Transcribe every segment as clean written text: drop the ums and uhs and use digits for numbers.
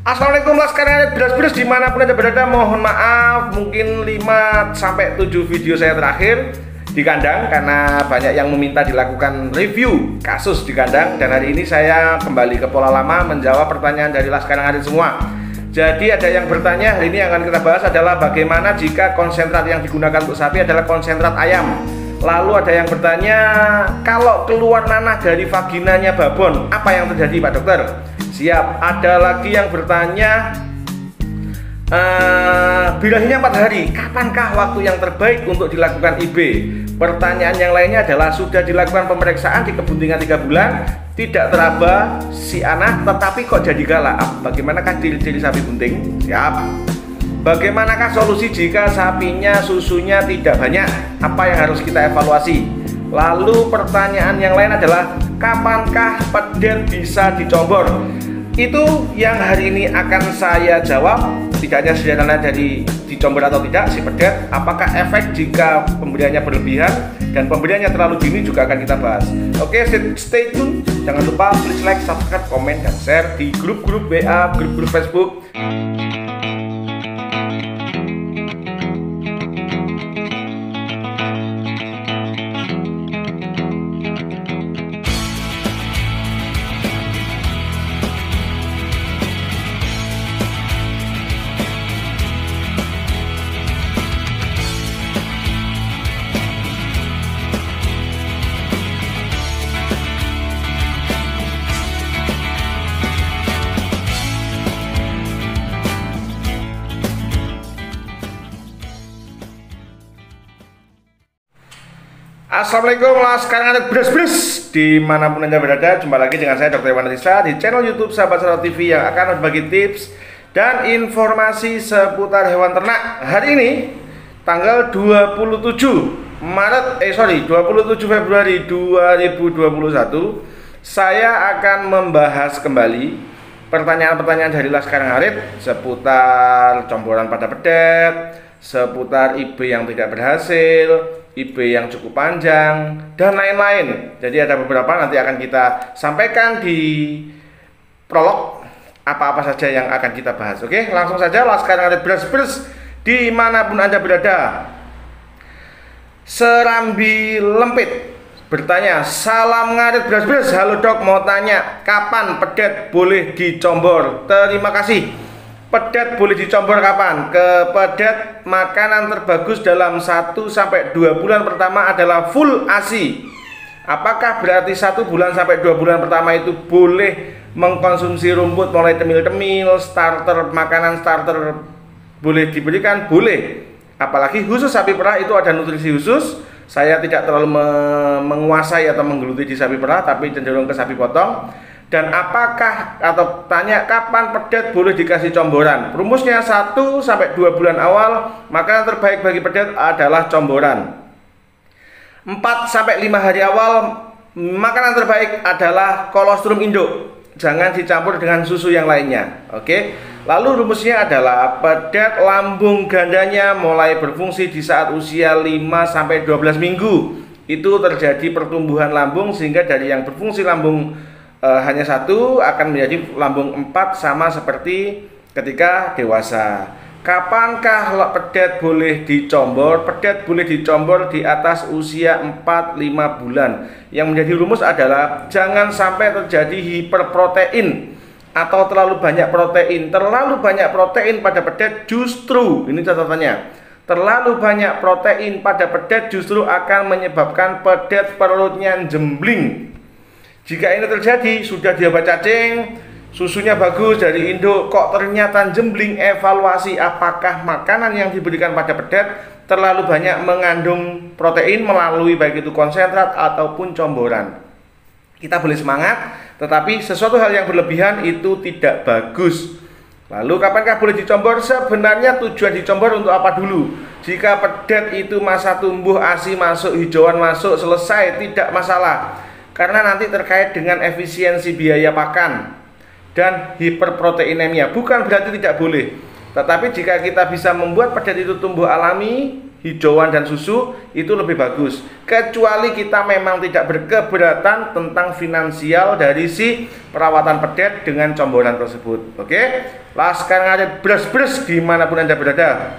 Assalamualaikum laskar beras-beras dimanapun Anda berada. Mohon maaf mungkin 5-7 video saya terakhir di kandang karena banyak yang meminta dilakukan review kasus di kandang. Dan hari ini saya kembali ke pola lama menjawab pertanyaan dari laskar ngarit semua. Jadi ada yang bertanya, hari ini yang akan kita bahas adalah bagaimana jika konsentrat yang digunakan untuk sapi adalah konsentrat ayam. Lalu ada yang bertanya, kalau keluar nanah dari vaginanya babon, apa yang terjadi Pak Dokter? Siap. Ada lagi yang bertanya, birahinya 4 hari, kapankah waktu yang terbaik untuk dilakukan IB? Pertanyaan yang lainnya adalah, sudah dilakukan pemeriksaan di kebuntingan 3 bulan, tidak teraba si anak, tetapi kok jadi galak? Bagaimanakah ciri-ciri sapi bunting? Siap. Bagaimanakah solusi jika sapinya susunya tidak banyak? Apa yang harus kita evaluasi? Lalu pertanyaan yang lain adalah, kapankah pedet bisa dicombor? Itu yang hari ini akan saya jawab. Tidak hanya sederhana dari dicombor atau tidak si pedet, apakah efek jika pemberiannya berlebihan dan pemberiannya terlalu dini juga akan kita bahas. Oke, stay tune. Jangan lupa please like, subscribe, komen, dan share di grup-grup WA, grup-grup Facebook. Assalamualaikum laskar ngarit beras-beras dimanapun Anda berada. Jumpa lagi dengan saya Dr. Iwan Tisa di channel YouTube Sahabat Saro TV yang akan berbagi tips dan informasi seputar hewan ternak. Hari ini tanggal 27 Februari 2021 saya akan membahas kembali pertanyaan-pertanyaan dari laskar ngarit seputar comboran pada pedet, seputar IB yang tidak berhasil, IB yang cukup panjang, dan lain-lain. Jadi ada beberapa nanti akan kita sampaikan di prolog apa-apa saja yang akan kita bahas. Oke, langsung saja laskar ngarit beras-beras dimanapun Anda berada. Serambi Lempit bertanya, salam ngarit beras-beras, halo dok, mau tanya kapan pedet boleh dicombor? Terima kasih. Pedet boleh dicombor kapan? Ke pedet makanan terbagus dalam 1-2 bulan pertama adalah full ASI. Apakah berarti 1 bulan sampai 2 bulan pertama itu boleh mengkonsumsi rumput mulai temil-temil, starter, makanan starter boleh diberikan? Boleh. Apalagi khusus sapi perah itu ada nutrisi khusus. Saya tidak terlalu menguasai atau menggeluti di sapi perah, tapi cenderung ke sapi potong. Dan apakah atau tanya kapan pedet boleh dikasih comboran? Rumusnya 1-2 bulan awal makanan terbaik bagi pedet adalah comboran. 4-5 hari awal makanan terbaik adalah kolostrum induk. Jangan dicampur dengan susu yang lainnya. Oke. Lalu rumusnya adalah pedet lambung gandanya mulai berfungsi di saat usia 5-12 minggu. Itu terjadi pertumbuhan lambung sehingga dari yang berfungsi lambung hanya 1 akan menjadi lambung 4 sama seperti ketika dewasa. Kapankah pedet boleh dicombor? Pedet boleh dicombor di atas usia 4-5 bulan. Yang menjadi rumus adalah jangan sampai terjadi hiperprotein atau terlalu banyak protein. Terlalu banyak protein pada pedet justru, ini catatannya, terlalu banyak protein pada pedet justru akan menyebabkan pedet perutnya jembling. Jika ini terjadi, sudah diobat cacing, susunya bagus dari induk, kok ternyata jembling, evaluasi apakah makanan yang diberikan pada pedet terlalu banyak mengandung protein melalui baik itu konsentrat ataupun comboran. Kita boleh semangat, tetapi sesuatu hal yang berlebihan itu tidak bagus. Lalu kapankah boleh dicombor? Sebenarnya tujuan dicombor untuk apa dulu? Jika pedet itu masa tumbuh, ASI masuk, hijauan masuk, selesai, tidak masalah. Karena nanti terkait dengan efisiensi biaya pakan dan hiperproteinemia. Bukan berarti tidak boleh, tetapi jika kita bisa membuat pedet itu tumbuh alami, hijauan dan susu itu lebih bagus. Kecuali kita memang tidak berkeberatan tentang finansial dari si perawatan pedet dengan comboran tersebut. Oke, Laskar Ngarit bres-bres dimanapun Anda berada.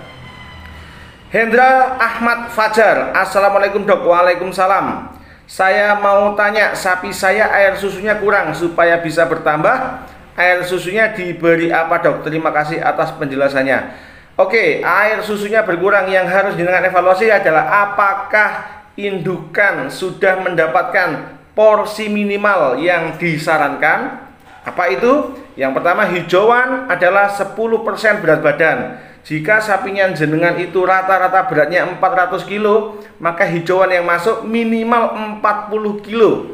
Hendra Ahmad Fajar, Assalamualaikum dok. Waalaikumsalam. Saya mau tanya, sapi saya air susunya kurang, supaya bisa bertambah air susunya diberi apa dok? Terima kasih atas penjelasannya. Oke, air susunya berkurang, yang harus dengan evaluasi adalah apakah indukan sudah mendapatkan porsi minimal yang disarankan. Apa itu? Yang pertama, hijauan adalah 10% berat badan. Jika sapinya jenengan itu rata-rata beratnya 400 kilo, maka hijauan yang masuk minimal 40 kilo.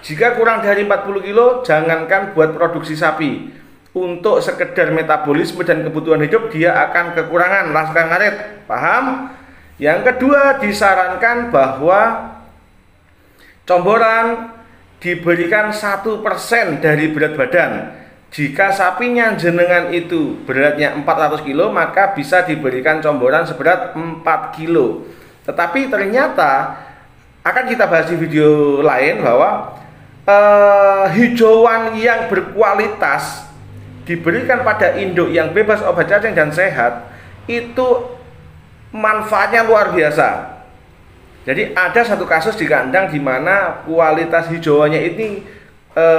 Jika kurang dari 40 kilo, jangankan buat produksi sapi, untuk sekedar metabolisme dan kebutuhan hidup dia akan kekurangan. Laskar Ngarit, paham? Yang kedua, disarankan bahwa comboran diberikan 1% dari berat badan. Jika sapinya jenengan itu beratnya 400 kilo, maka bisa diberikan comboran seberat 4 kilo. Tetapi ternyata akan kita bahas di video lain bahwa hijauan yang berkualitas diberikan pada induk yang bebas obat cacing dan sehat itu manfaatnya luar biasa. Jadi ada satu kasus di kandang di mana kualitas hijauannya ini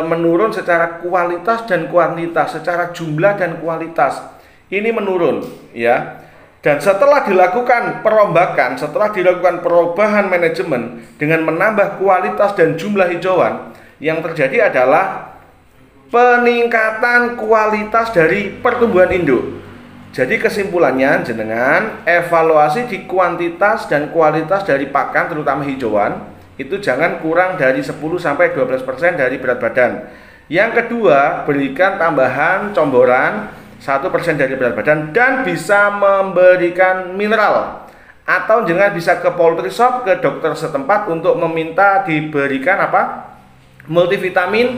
menurun secara kualitas dan kuantitas, secara jumlah dan kualitas ini menurun, ya. Dan setelah dilakukan perombakan, setelah dilakukan perubahan manajemen dengan menambah kualitas dan jumlah hijauan, yang terjadi adalah peningkatan kualitas dari pertumbuhan induk. Jadi kesimpulannya, jenengan evaluasi di kuantitas dan kualitas dari pakan, terutama hijauan, itu jangan kurang dari 10-12% dari berat badan. Yang kedua, berikan tambahan comboran 1% dari berat badan dan bisa memberikan mineral. Atau jenengan bisa ke poultry shop, ke dokter setempat untuk meminta diberikan apa? Multivitamin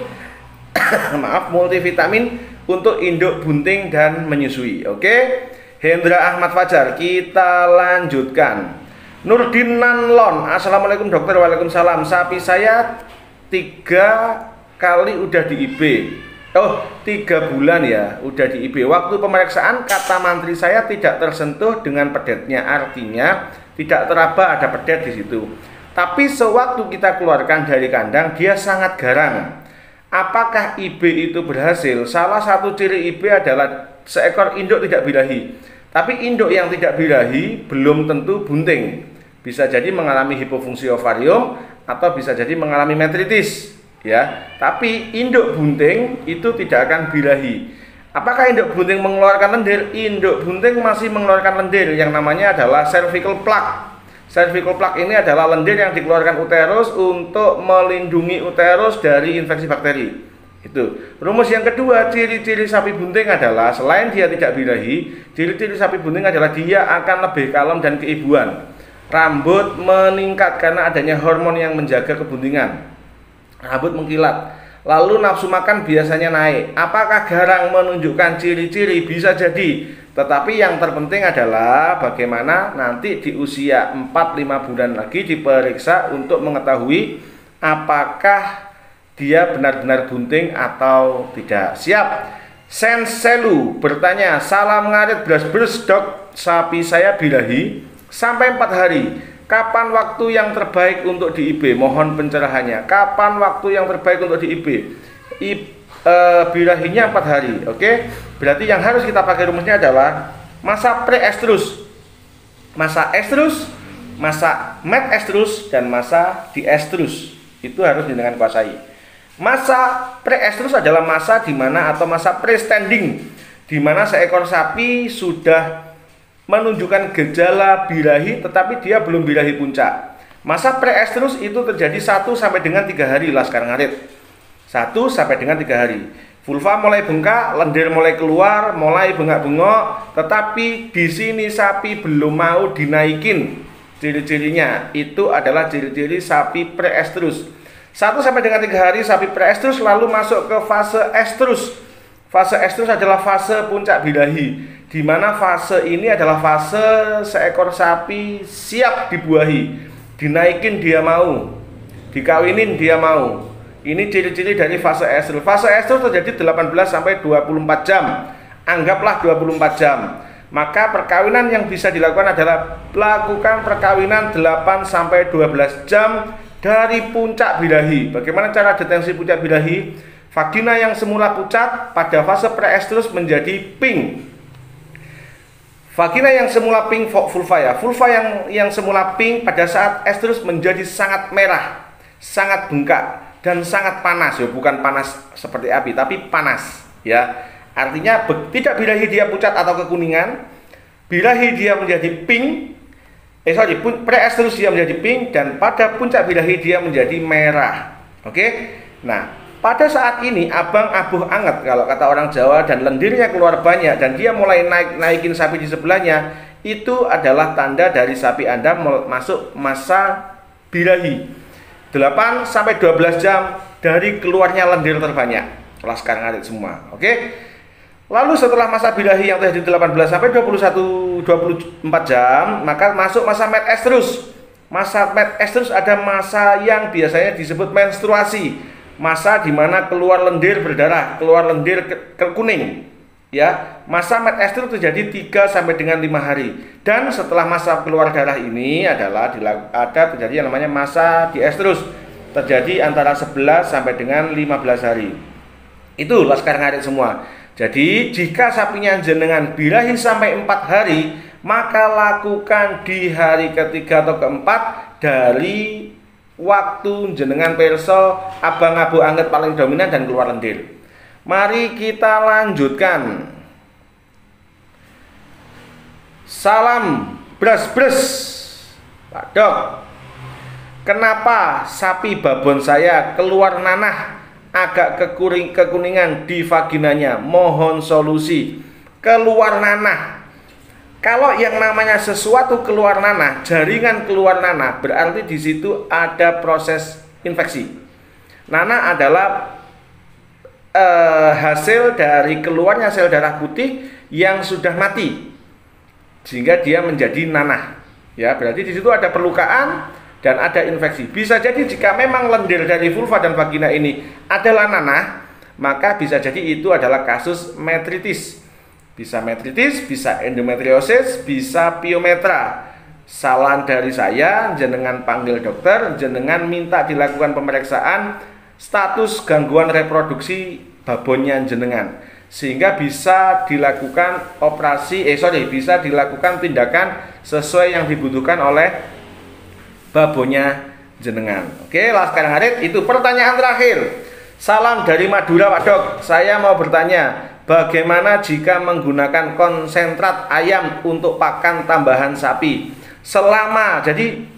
multivitamin untuk induk bunting dan menyusui. Oke, Hendra Ahmad Fajar, kita lanjutkan. Nurdin Nanlon, Assalamualaikum dokter. Waalaikumsalam. Sapi saya 3 kali udah di IB. 3 bulan ya udah di IB. Waktu pemeriksaan kata mantri saya tidak tersentuh dengan pedetnya, artinya tidak teraba ada pedet di situ. Tapi sewaktu kita keluarkan dari kandang dia sangat garang. Apakah IB itu berhasil? Salah satu ciri IB adalah seekor induk tidak birahi. Tapi induk yang tidak birahi belum tentu bunting. Bisa jadi mengalami hipofungsi ovarium atau bisa jadi mengalami metritis, ya. Tapi induk bunting itu tidak akan birahi. Apakah induk bunting mengeluarkan lendir? Induk bunting masih mengeluarkan lendir yang namanya adalah cervical plaque. Cervical plaque ini adalah lendir yang dikeluarkan uterus untuk melindungi uterus dari infeksi bakteri. Itu. Rumus yang kedua, ciri-ciri sapi bunting adalah selain dia tidak birahi, ciri-ciri sapi bunting adalah dia akan lebih kalem dan keibuan. Rambut meningkat karena adanya hormon yang menjaga kebuntingan. Rambut mengkilat. Lalu nafsu makan biasanya naik. Apakah garang menunjukkan ciri-ciri? Bisa jadi. Tetapi yang terpenting adalah bagaimana nanti di usia 4-5 bulan lagi diperiksa untuk mengetahui apakah dia benar-benar bunting atau tidak. Siap. Senselu bertanya, salam ngarit beras-beras dok, sapi saya birahi sampai 4 hari. Kapan waktu yang terbaik untuk di IB? Mohon pencerahannya. Kapan waktu yang terbaik untuk di IB? Birahinya 4 hari. Oke. Berarti yang harus kita pakai rumusnya adalah masa pre-estrus, masa estrus, masa met-estrus, dan masa diestrus. Itu harus dengan kuasai. Masa pre-estrus adalah masa di mana atau masa pre-standing, di mana seekor sapi sudah menunjukkan gejala birahi tetapi dia belum birahi puncak. Masa pre-estrus itu terjadi 1 sampai dengan 3 hari Laskar Ngarit. 1 sampai dengan 3 hari. Vulva mulai bengkak, lendir mulai keluar, mulai bengak-bengok, tetapi di sini sapi belum mau dinaikin. Ciri-cirinya itu adalah ciri-ciri sapi pre-estrus. 1 sampai dengan 3 hari sapi pre-estrus lalu masuk ke fase estrus. Fase estrus adalah fase puncak birahi, di mana fase ini adalah fase seekor sapi siap dibuahi, dinaikin dia mau, dikawinin dia mau. Ini ciri-ciri dari fase estrus. Fase estrus terjadi 18 sampai 24 jam. Anggaplah 24 jam. Maka perkawinan yang bisa dilakukan adalah lakukan perkawinan 8 sampai 12 jam dari puncak birahi. Bagaimana cara deteksi puncak birahi? Vagina yang semula pucat pada fase preestrus menjadi pink. Vagina yang semula pink, vulva ya. Vulva yang semula pink pada saat estrus menjadi sangat merah, sangat bengkak dan sangat panas. Ya, bukan panas seperti api, tapi panas ya. Artinya tidak birahi dia pucat atau kekuningan, birahi dia menjadi pink, preestrus dia menjadi pink, dan pada puncak birahi dia menjadi merah. Oke. Nah, pada saat ini abang abuh anget kalau kata orang Jawa, dan lendirnya keluar banyak dan dia mulai naikin sapi di sebelahnya, itu adalah tanda dari sapi Anda masuk masa birahi. 8 sampai 12 jam dari keluarnya lendir terbanyak. Laskar ngarit semua. Oke. Lalu setelah masa birahi yang terjadi 18 sampai 24 jam, maka masuk masa medestrus. Masa medestrus ada masa yang biasanya disebut menstruasi. Masa di mana keluar lendir berdarah, keluar lendir kuning. Ya, masa medestrus terjadi 3 sampai dengan 5 hari. Dan setelah masa keluar darah ini adalah terjadi yang namanya masa diestrus. Terjadi antara 11 sampai dengan 15 hari. Itu laskar ngarit semua. Jadi jika sapinya jenengan birahi sampai 4 hari, maka lakukan di hari ketiga atau keempat dari waktu jenengan perso abang abu anget paling dominan dan keluar lendir. Mari kita lanjutkan. Salam bras-bras Pak Dok. Kenapa sapi babon saya keluar nanah, agak kekuningan di vaginanya? Mohon solusi. Keluar nanah. Kalau yang namanya sesuatu keluar nanah, jaringan keluar nanah, berarti di situ ada proses infeksi. Nanah adalah hasil dari keluarnya sel darah putih yang sudah mati, sehingga dia menjadi nanah. Ya, berarti di situ ada perlukaan dan ada infeksi. Bisa jadi jika memang lendir dari vulva dan vagina ini adalah nanah, maka bisa jadi itu adalah kasus metritis. Bisa metritis, bisa endometriosis, bisa piometra. Saran dari saya, jenengan panggil dokter, jenengan minta dilakukan pemeriksaan status gangguan reproduksi babonnya jenengan, sehingga bisa dilakukan bisa dilakukan tindakan sesuai yang dibutuhkan oleh babonnya jenengan. Oke, laskar ngarit, itu pertanyaan terakhir. Salam dari Madura Pak Dok. Saya mau bertanya, bagaimana jika menggunakan konsentrat ayam untuk pakan tambahan sapi? Jadi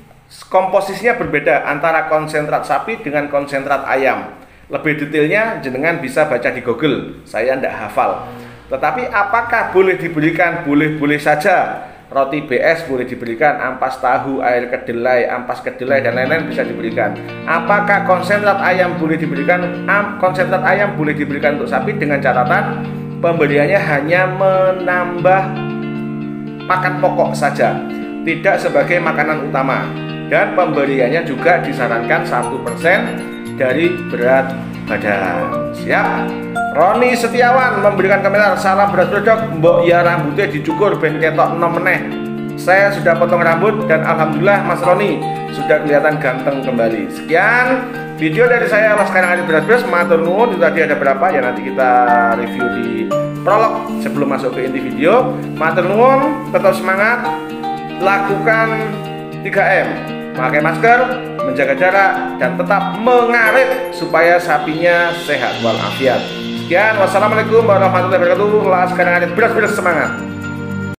komposisinya berbeda antara konsentrat sapi dengan konsentrat ayam. Lebih detailnya jenengan bisa baca di Google, saya tidak hafal. Tetapi apakah boleh diberikan? Boleh-boleh saja. Roti BS boleh diberikan, ampas tahu, air kedelai, ampas kedelai, dan lain-lain bisa diberikan. Apakah konsentrat ayam boleh diberikan? Konsentrat ayam boleh diberikan untuk sapi dengan catatan pemberiannya hanya menambah pakan pokok saja, tidak sebagai makanan utama. Dan pemberiannya juga disarankan 1% dari berat badan. Siap? Roni Setiawan memberikan komentar, salam beras Dok, mbok ya rambutnya dicukur ben ketok enom meneh. Saya sudah potong rambut dan alhamdulillah Mas Roni sudah kelihatan ganteng kembali. Sekian video dari saya, laskar ngarit beras-beras, matur nuwun. Itu tadi ada berapa ya, nanti kita review di prolog sebelum masuk ke inti video. Matur nuwun, tetap semangat, lakukan 3M, pakai masker, menjaga jarak, dan tetap mengarit supaya sapinya sehat walafiat. Sekian, wassalamualaikum warahmatullahi wabarakatuh. Laskar ngarit beras-beras, semangat.